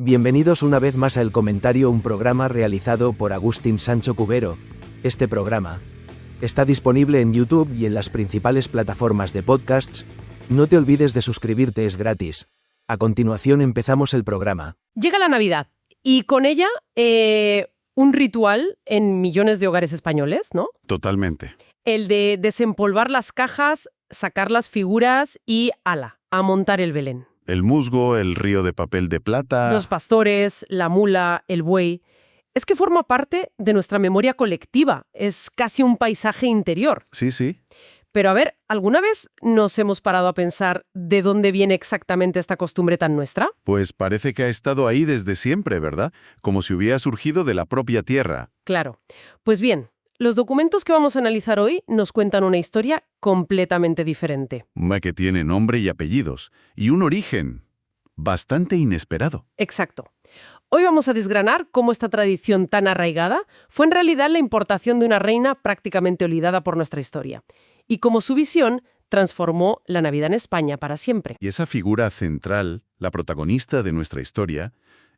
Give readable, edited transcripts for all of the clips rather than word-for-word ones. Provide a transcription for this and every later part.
Bienvenidos una vez más a El Comentario, un programa realizado por Agustín Sancho Cubero. Este programa está disponible en YouTube y en las principales plataformas de podcasts. No te olvides de suscribirte, es gratis. A continuación empezamos el programa. Llega la Navidad y con ella un ritual en millones de hogares españoles, ¿no? Totalmente. El de desempolvar las cajas, sacar las figuras y ¡ala!, a montar el Belén. El musgo, el río de papel de plata. Los pastores, la mula, el buey. Es que forma parte de nuestra memoria colectiva. Es casi un paisaje interior. Sí. Pero a ver, ¿alguna vez nos hemos parado a pensar de dónde viene exactamente esta costumbre tan nuestra? Pues parece que ha estado ahí desde siempre, ¿verdad? Como si hubiera surgido de la propia tierra. Claro. Pues bien, los documentos que vamos a analizar hoy nos cuentan una historia completamente diferente. Una que tiene nombre y apellidos, y un origen bastante inesperado. Exacto. Hoy vamos a desgranar cómo esta tradición tan arraigada fue en realidad la importación de una reina prácticamente olvidada por nuestra historia, y cómo su visión transformó la Navidad en España para siempre. Y esa figura central, la protagonista de nuestra historia,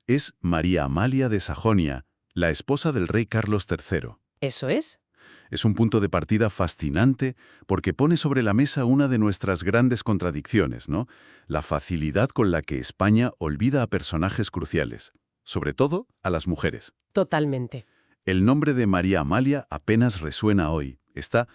es María Amalia de Sajonia, la esposa del rey Carlos III. ¿Eso es? Es un punto de partida fascinante porque pone sobre la mesa una de nuestras grandes contradicciones, ¿no? La facilidad con la que España olvida a personajes cruciales, sobre todo a las mujeres. Totalmente. El nombre de María Amalia apenas resuena hoy. Está,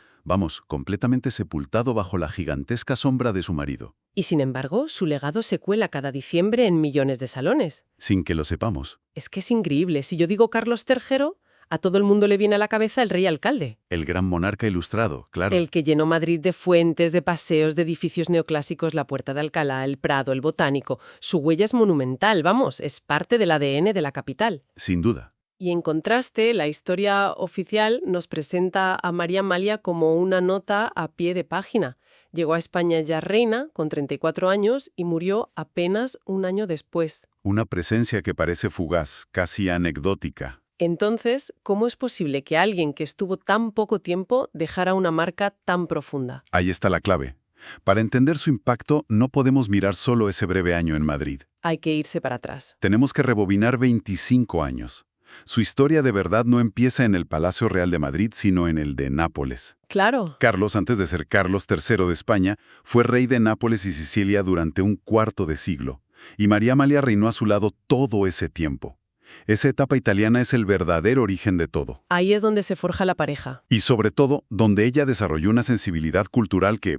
completamente sepultado bajo la gigantesca sombra de su marido. Y sin embargo, su legado se cuela cada diciembre en millones de salones. Sin que lo sepamos. Es que es increíble. Si yo digo Carlos III, a todo el mundo le viene a la cabeza el rey alcalde. El gran monarca ilustrado, claro. El que llenó Madrid de fuentes, de paseos, de edificios neoclásicos, la Puerta de Alcalá, el Prado, el Botánico. Su huella es monumental, es parte del ADN de la capital. Sin duda. Y en contraste, la historia oficial nos presenta a María Amalia como una nota a pie de página. Llegó a España ya reina, con 34 años, y murió apenas un año después. Una presencia que parece fugaz, casi anecdótica. Entonces, ¿cómo es posible que alguien que estuvo tan poco tiempo dejara una marca tan profunda? Ahí está la clave. Para entender su impacto, no podemos mirar solo ese breve año en Madrid. Hay que irse para atrás. Tenemos que rebobinar 25 años. Su historia de verdad no empieza en el Palacio Real de Madrid, sino en el de Nápoles. Claro. Carlos, antes de ser Carlos III de España, fue rey de Nápoles y Sicilia durante un cuarto de siglo. Y María Amalia reinó a su lado todo ese tiempo. Esa etapa italiana es el verdadero origen de todo. Ahí es donde se forja la pareja. Y sobre todo, donde ella desarrolló una sensibilidad cultural que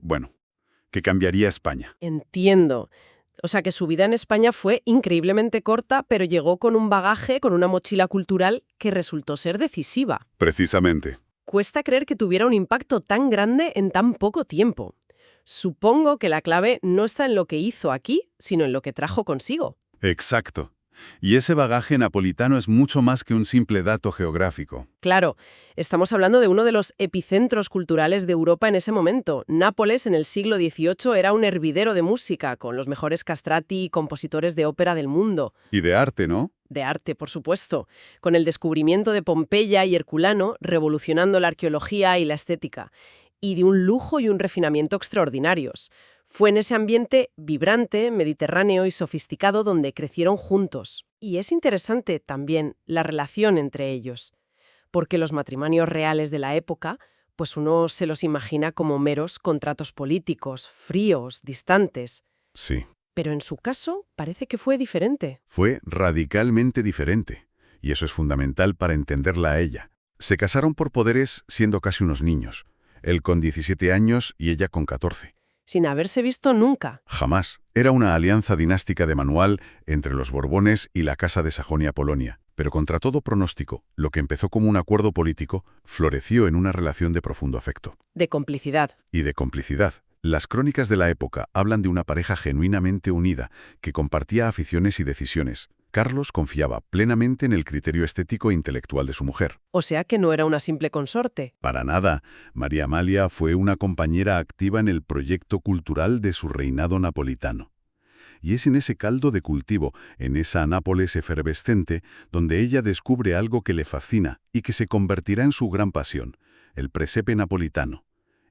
cambiaría a España. Entiendo. O sea que su vida en España fue increíblemente corta, pero llegó con un bagaje, con una mochila cultural que resultó ser decisiva. Precisamente. Cuesta creer que tuviera un impacto tan grande en tan poco tiempo. Supongo que la clave no está en lo que hizo aquí, sino en lo que trajo consigo. Exacto. Y ese bagaje napolitano es mucho más que un simple dato geográfico. Claro, estamos hablando de uno de los epicentros culturales de Europa en ese momento. Nápoles, en el siglo XVIII, era un hervidero de música, con los mejores castrati y compositores de ópera del mundo. Y de arte, ¿no? De arte, por supuesto. Con el descubrimiento de Pompeya y Herculano, revolucionando la arqueología y la estética. Y de un lujo y un refinamiento extraordinarios. Fue en ese ambiente vibrante, mediterráneo y sofisticado donde crecieron juntos. Y es interesante también la relación entre ellos, porque los matrimonios reales de la época, pues uno se los imagina como meros contratos políticos, fríos, distantes. Sí. Pero en su caso parece que fue diferente. Fue radicalmente diferente. Y eso es fundamental para entenderla a ella. Se casaron por poderes siendo casi unos niños. Él con 17 años y ella con 14. Sin haberse visto nunca. Jamás. Era una alianza dinástica de manual entre los Borbones y la Casa de Sajonia-Polonia. Pero contra todo pronóstico, lo que empezó como un acuerdo político floreció en una relación de profundo afecto. De complicidad. Y de complicidad. Las crónicas de la época hablan de una pareja genuinamente unida, que compartía aficiones y decisiones. Carlos confiaba plenamente en el criterio estético e intelectual de su mujer. O sea que no era una simple consorte. Para nada. María Amalia fue una compañera activa en el proyecto cultural de su reinado napolitano. Y es en ese caldo de cultivo, en esa Nápoles efervescente, donde ella descubre algo que le fascina y que se convertirá en su gran pasión, el presepe napolitano.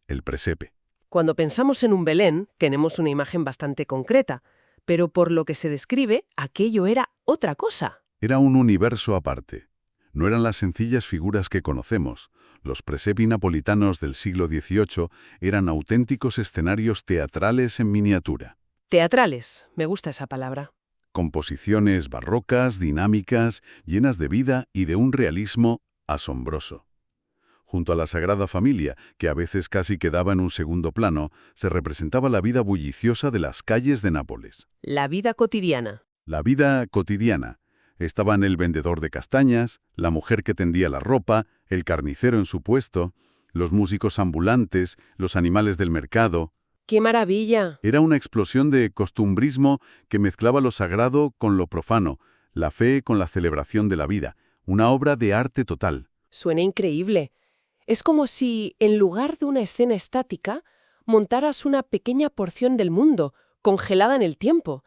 El presepe. Cuando pensamos en un Belén, tenemos una imagen bastante concreta, pero por lo que se describe, aquello era otra cosa. Era un universo aparte. No eran las sencillas figuras que conocemos. Los presepi napolitanos del siglo XVIII eran auténticos escenarios teatrales en miniatura. Teatrales, me gusta esa palabra. Composiciones barrocas, dinámicas, llenas de vida y de un realismo asombroso. Junto a la Sagrada Familia, que a veces casi quedaba en un segundo plano, se representaba la vida bulliciosa de las calles de Nápoles. La vida cotidiana. La vida cotidiana. Estaban el vendedor de castañas, la mujer que tendía la ropa, el carnicero en su puesto, los músicos ambulantes, los animales del mercado. ¡Qué maravilla! Era una explosión de costumbrismo que mezclaba lo sagrado con lo profano, la fe con la celebración de la vida, una obra de arte total. Suena increíble. Es como si, en lugar de una escena estática, montaras una pequeña porción del mundo, congelada en el tiempo.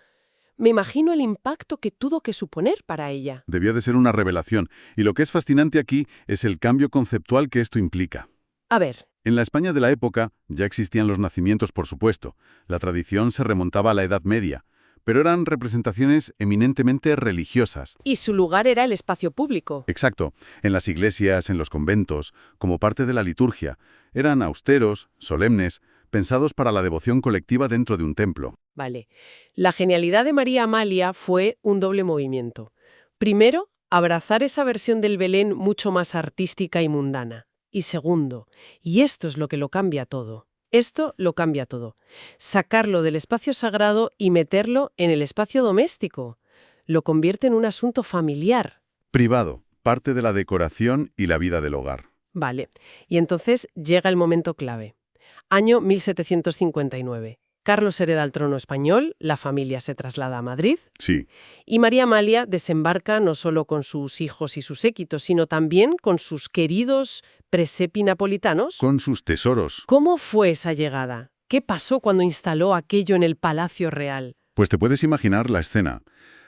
Me imagino el impacto que tuvo que suponer para ella. Debió de ser una revelación, y lo que es fascinante aquí es el cambio conceptual que esto implica. A ver, En la España de la época ya existían los nacimientos, por supuesto. La tradición se remontaba a la Edad Media, pero eran representaciones eminentemente religiosas. y su lugar era el espacio público. Exacto, en las iglesias, en los conventos, como parte de la liturgia. Eran austeros, solemnes, pensados para la devoción colectiva dentro de un templo. Vale. La genialidad de María Amalia fue un doble movimiento. Primero, abrazar esa versión del Belén mucho más artística y mundana. Y segundo, y esto es lo que lo cambia todo. Esto lo cambia todo. Sacarlo del espacio sagrado y meterlo en el espacio doméstico. Lo convierte en un asunto familiar. Privado, parte de la decoración y la vida del hogar. Vale. Y entonces llega el momento clave. Año 1759. Carlos hereda el trono español, la familia se traslada a Madrid Sí, y María Amalia desembarca no solo con sus hijos y sus séquitos, sino también con sus queridos presepi napolitanos. con sus tesoros. ¿Cómo fue esa llegada? ¿Qué pasó cuando instaló aquello en el Palacio Real? Pues te puedes imaginar la escena.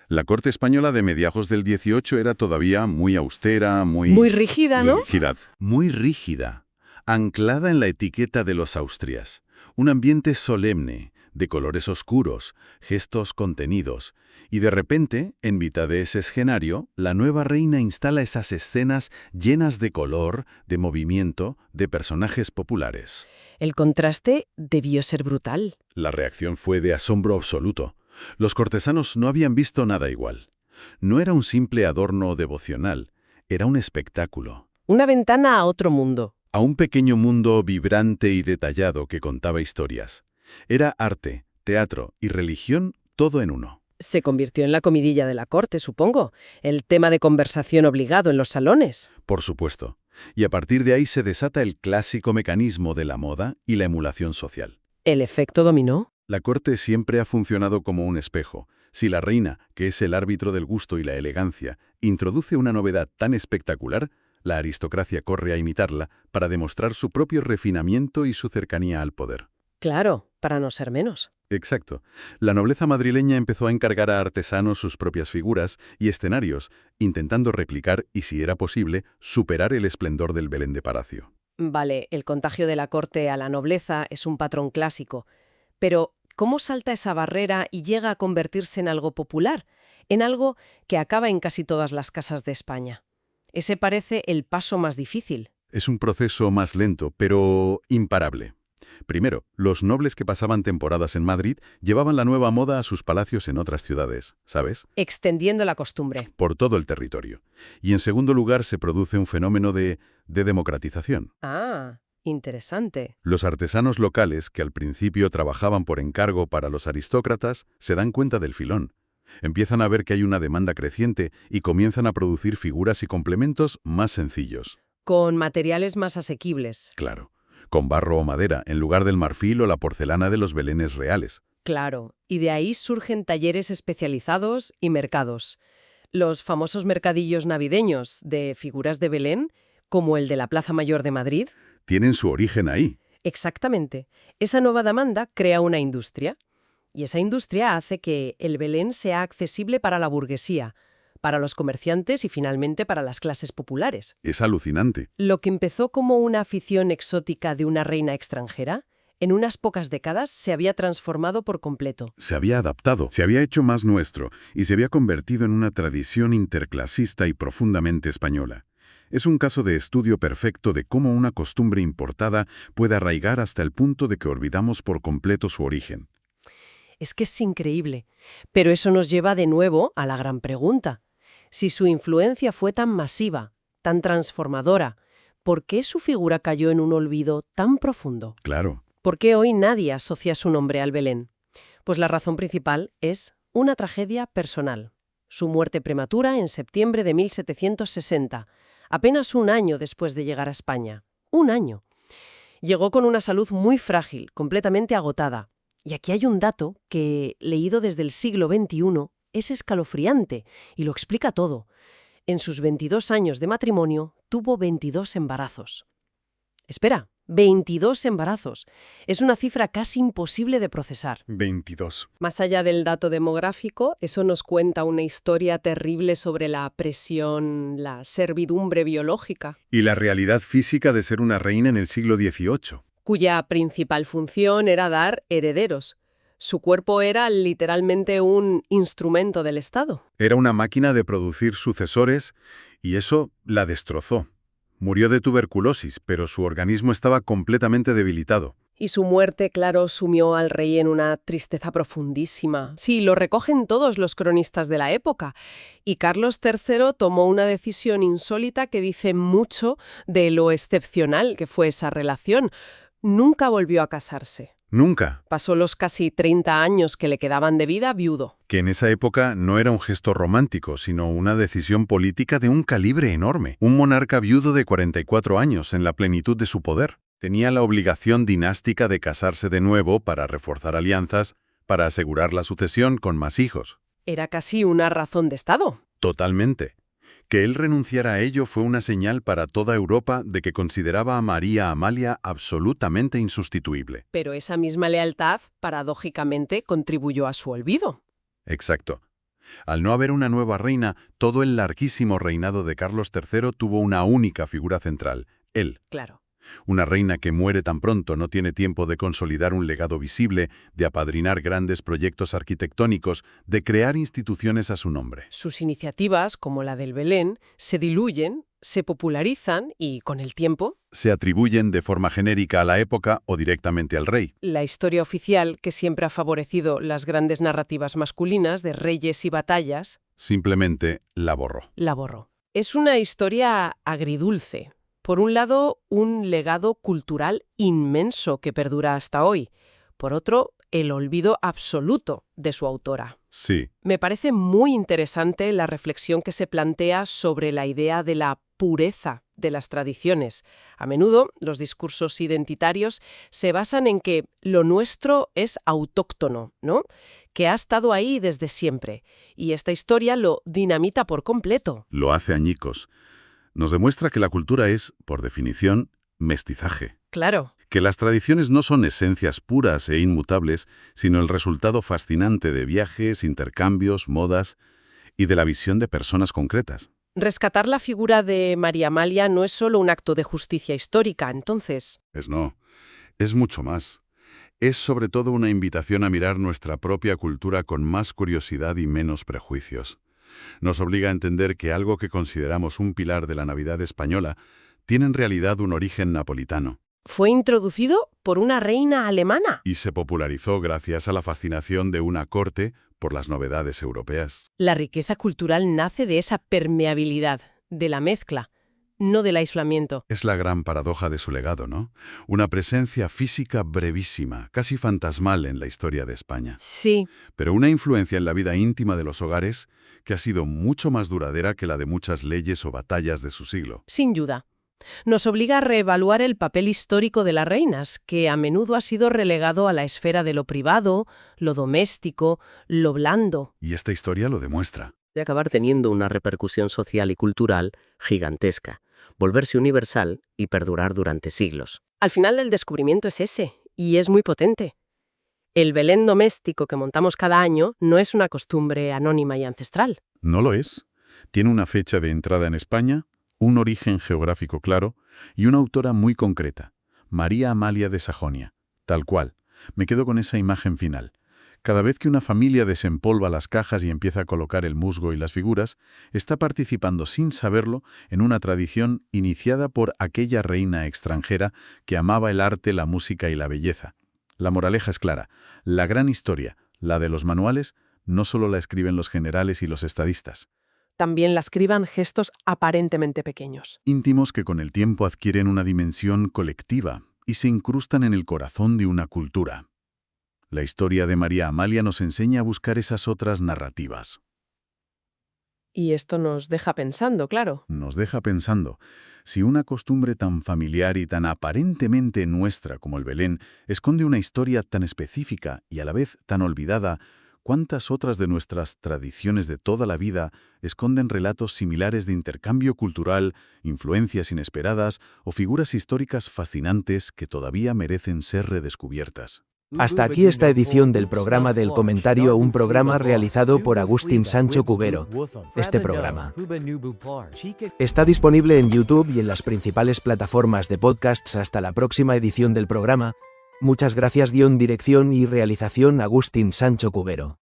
La corte española de mediados del 18 era todavía muy austera, Muy rígida, ¿no? Rígida. Muy rígida, anclada en la etiqueta de los Austrias. Un ambiente solemne, de colores oscuros, gestos contenidos. Y de repente, en mitad de ese escenario, la nueva reina instala esas escenas llenas de color, de movimiento, de personajes populares. El contraste debió ser brutal. La reacción fue de asombro absoluto. Los cortesanos no habían visto nada igual. No era un simple adorno devocional, era un espectáculo. Una ventana a otro mundo. A un pequeño mundo vibrante y detallado que contaba historias. Era arte, teatro y religión todo en uno. Se convirtió en la comidilla de la corte, supongo. El tema de conversación obligado en los salones. Por supuesto. Y a partir de ahí se desata el clásico mecanismo de la moda y la emulación social. ¿El efecto dominó? La corte siempre ha funcionado como un espejo. Si la reina, que es el árbitro del gusto y la elegancia, introduce una novedad tan espectacular, la aristocracia corre a imitarla para demostrar su propio refinamiento y su cercanía al poder. Claro, para no ser menos. Exacto. La nobleza madrileña empezó a encargar a artesanos sus propias figuras y escenarios, intentando replicar y, si era posible, superar el esplendor del Belén de Palacio. Vale, el contagio de la corte a la nobleza es un patrón clásico. Pero, ¿cómo salta esa barrera y llega a convertirse en algo popular? En algo que acaba en casi todas las casas de España. Ese parece el paso más difícil. Es un proceso más lento, pero imparable. Primero, los nobles que pasaban temporadas en Madrid llevaban la nueva moda a sus palacios en otras ciudades, ¿sabes? Extendiendo la costumbre. Por todo el territorio. Y en segundo lugar, se produce un fenómeno de democratización. Ah, interesante. Los artesanos locales, que al principio trabajaban por encargo para los aristócratas, se dan cuenta del filón. Empiezan a ver que hay una demanda creciente y comienzan a producir figuras y complementos más sencillos. Con materiales más asequibles. Claro, con barro o madera, en lugar del marfil o la porcelana de los belenes reales. Claro, y de ahí surgen talleres especializados y mercados. Los famosos mercadillos navideños de figuras de Belén, como el de la Plaza Mayor de Madrid. Tienen su origen ahí. Exactamente. Esa nueva demanda crea una industria. Y esa industria hace que el Belén sea accesible para la burguesía, para los comerciantes y finalmente para las clases populares. Es alucinante. Lo que empezó como una afición exótica de una reina extranjera En unas pocas décadas se había transformado por completo. Se había adaptado, se había hecho más nuestro y se había convertido en una tradición interclasista y profundamente española. Es un caso de estudio perfecto de cómo una costumbre importada puede arraigar hasta el punto de que olvidamos por completo su origen. Es que es increíble. Pero eso nos lleva de nuevo a la gran pregunta. Si su influencia fue tan masiva, tan transformadora, ¿por qué su figura cayó en un olvido tan profundo? Claro. ¿Por qué hoy nadie asocia su nombre al Belén? Pues la razón principal es una tragedia personal. Su muerte prematura en septiembre de 1760, apenas un año después de llegar a España. Un año. Llegó con una salud muy frágil, completamente agotada. Y aquí hay un dato que, leído desde el siglo XXI, es escalofriante y lo explica todo. En sus 22 años de matrimonio, tuvo 22 embarazos. Espera, 22 embarazos. Es una cifra casi imposible de procesar. 22. Más allá del dato demográfico, eso nos cuenta una historia terrible sobre la presión, la servidumbre biológica, Y la realidad física de ser una reina en el siglo XVIII. cuya principal función era dar herederos. Su cuerpo era literalmente un instrumento del Estado. Era una máquina de producir sucesores y eso la destrozó. Murió de tuberculosis, pero su organismo estaba completamente debilitado. Y su muerte, claro, sumió al rey en una tristeza profundísima. Sí, lo recogen todos los cronistas de la época. Y Carlos III tomó una decisión insólita que dice mucho de lo excepcional que fue esa relación. Nunca volvió a casarse. Nunca. Pasó los casi 30 años que le quedaban de vida viudo. Que en esa época no era un gesto romántico, sino una decisión política de un calibre enorme. Un monarca viudo de 44 años, en la plenitud de su poder. Tenía la obligación dinástica de casarse de nuevo para reforzar alianzas, para asegurar la sucesión con más hijos. Era casi una razón de Estado. Totalmente. Que él renunciara a ello fue una señal para toda Europa de que consideraba a María Amalia absolutamente insustituible. Pero esa misma lealtad, paradójicamente, contribuyó a su olvido. Exacto. Al no haber una nueva reina, todo el larguísimo reinado de Carlos III tuvo una única figura central, él. Claro. Una reina que muere tan pronto no tiene tiempo de consolidar un legado visible, de apadrinar grandes proyectos arquitectónicos, de crear instituciones a su nombre. Sus iniciativas, como la del Belén, se diluyen, se popularizan y, con el tiempo, Se atribuyen de forma genérica a la época o directamente al rey. la historia oficial, que siempre ha favorecido las grandes narrativas masculinas de reyes y batallas, Simplemente la borró. la borró. Es una historia agridulce. Por un lado, un legado cultural inmenso que perdura hasta hoy. Por otro, el olvido absoluto de su autora. Sí, Me parece muy interesante la reflexión que se plantea sobre la idea de la pureza de las tradiciones. A menudo, los discursos identitarios se basan en que lo nuestro es autóctono, ¿no? Que ha estado ahí desde siempre. Y esta historia lo dinamita por completo. lo hace añicos. Nos demuestra que la cultura es, por definición, mestizaje. Claro. Que las tradiciones no son esencias puras e inmutables, sino el resultado fascinante de viajes, intercambios, modas y de la visión de personas concretas. Rescatar la figura de María Amalia no es solo un acto de justicia histórica, entonces. Es mucho más. Es sobre todo una invitación a mirar nuestra propia cultura con más curiosidad y menos prejuicios. Nos obliga a entender que algo que consideramos un pilar de la Navidad española tiene en realidad un origen napolitano. Fue introducido por una reina alemana. Y se popularizó gracias a la fascinación de una corte por las novedades europeas. La riqueza cultural nace de esa permeabilidad, de la mezcla, no del aislamiento. Es la gran paradoja de su legado, ¿no? Una presencia física brevísima, casi fantasmal en la historia de España. Sí, Pero una influencia en la vida íntima de los hogares que ha sido mucho más duradera que la de muchas leyes o batallas de su siglo. sin duda. Nos obliga a reevaluar el papel histórico de las reinas, que a menudo ha sido relegado a la esfera de lo privado, lo doméstico, lo blando. Y esta historia lo demuestra. De acabar teniendo una repercusión social y cultural gigantesca, volverse universal y perdurar durante siglos. Al final el descubrimiento es ese, y es muy potente. El Belén doméstico que montamos cada año no es una costumbre anónima y ancestral. No lo es. Tiene una fecha de entrada en España, un origen geográfico claro y una autora muy concreta, María Amalia de Sajonia. Tal cual. Me quedo con esa imagen final. Cada vez que una familia desempolva las cajas y empieza a colocar el musgo y las figuras, está participando sin saberlo en una tradición iniciada por aquella reina extranjera que amaba el arte, la música y la belleza. La moraleja es clara. La gran historia, la de los manuales, no solo la escriben los generales y los estadistas. También la escriban gestos aparentemente pequeños. Íntimos que con el tiempo adquieren una dimensión colectiva y se incrustan en el corazón de una cultura. La historia de María Amalia nos enseña a buscar esas otras narrativas. Y esto nos deja pensando, claro. Nos deja pensando, si una costumbre tan familiar y tan aparentemente nuestra como el Belén esconde una historia tan específica y a la vez tan olvidada, ¿cuántas otras de nuestras tradiciones de toda la vida esconden relatos similares de intercambio cultural, influencias inesperadas o figuras históricas fascinantes que todavía merecen ser redescubiertas? Hasta aquí esta edición del programa del comentario, un programa realizado por Agustín Sancho Cubero. Este programa está disponible en YouTube y en las principales plataformas de podcasts. Hasta la próxima edición del programa. Muchas gracias. Dirección y realización Agustín Sancho Cubero.